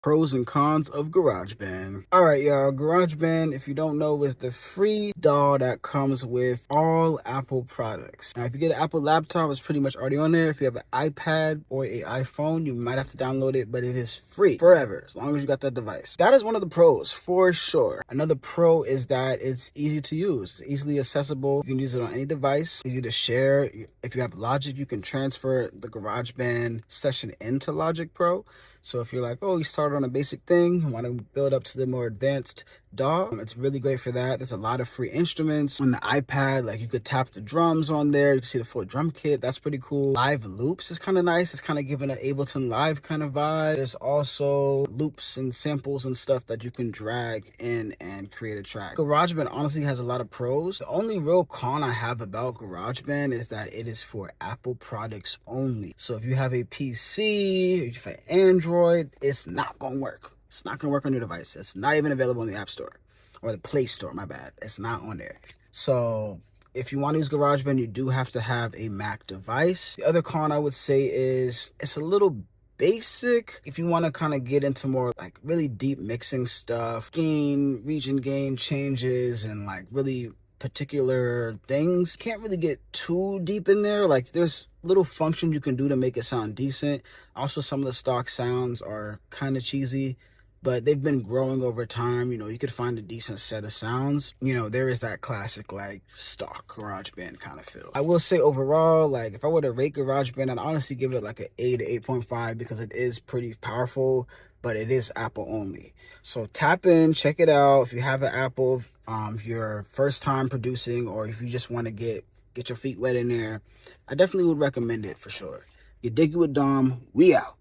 Pros and cons of Garageband. Alright, y'all, Garageband, if you don't know, is the free DAW that comes with all Apple products. Now, if you get an Apple laptop, it's pretty much already on there. If you have an iPad or an iPhone, you might have to download it, but it is free forever, as long as you got that device. That is one of the pros, for sure. Another pro is that it's easy to use. It's easily accessible. You can use it on any device. Easy to share. If you have Logic, you can transfer the Garageband session into Logic Pro. So if you're like, oh, you started on a basic thing, want to build up to the more advanced DAW, it's really great for that. There's a lot of free instruments on the iPad. Like, you could tap the drums on there. You can see the full drum kit. That's pretty cool. Live loops is kind of nice. It's kind of giving an Ableton Live kind of vibe. There's also loops and samples and stuff that you can drag in and create a track. GarageBand honestly has a lot of pros. The only real con I have about GarageBand is that it is for Apple products only. So if you have a PC, if you have Android, it's not gonna work. It's not gonna work on your device. It's not even available in the App Store or the Play Store, my bad. It's not on there. So if you want to use GarageBand, you do have to have a Mac device. The other con I would say is it's a little basic. If you want to kind of get into more like really deep mixing stuff, region gain changes, and like really particular things, can't really get too deep in there. Like, there's little functions you can do to make it sound decent. Also, some of the stock sounds are kind of cheesy, but they've been growing over time. You know, you could find a decent set of sounds. You know, there is that classic like stock GarageBand kind of feel. I will say overall, like, if I were to rate GarageBand, I'd honestly give it like an 8 to 8.5 because it is pretty powerful, but it is Apple only. So tap in, check it out. If you have an Apple, if you're first time producing, or if you just want to get your feet wet in there, I definitely would recommend it for sure. You dig it with Dom, we out.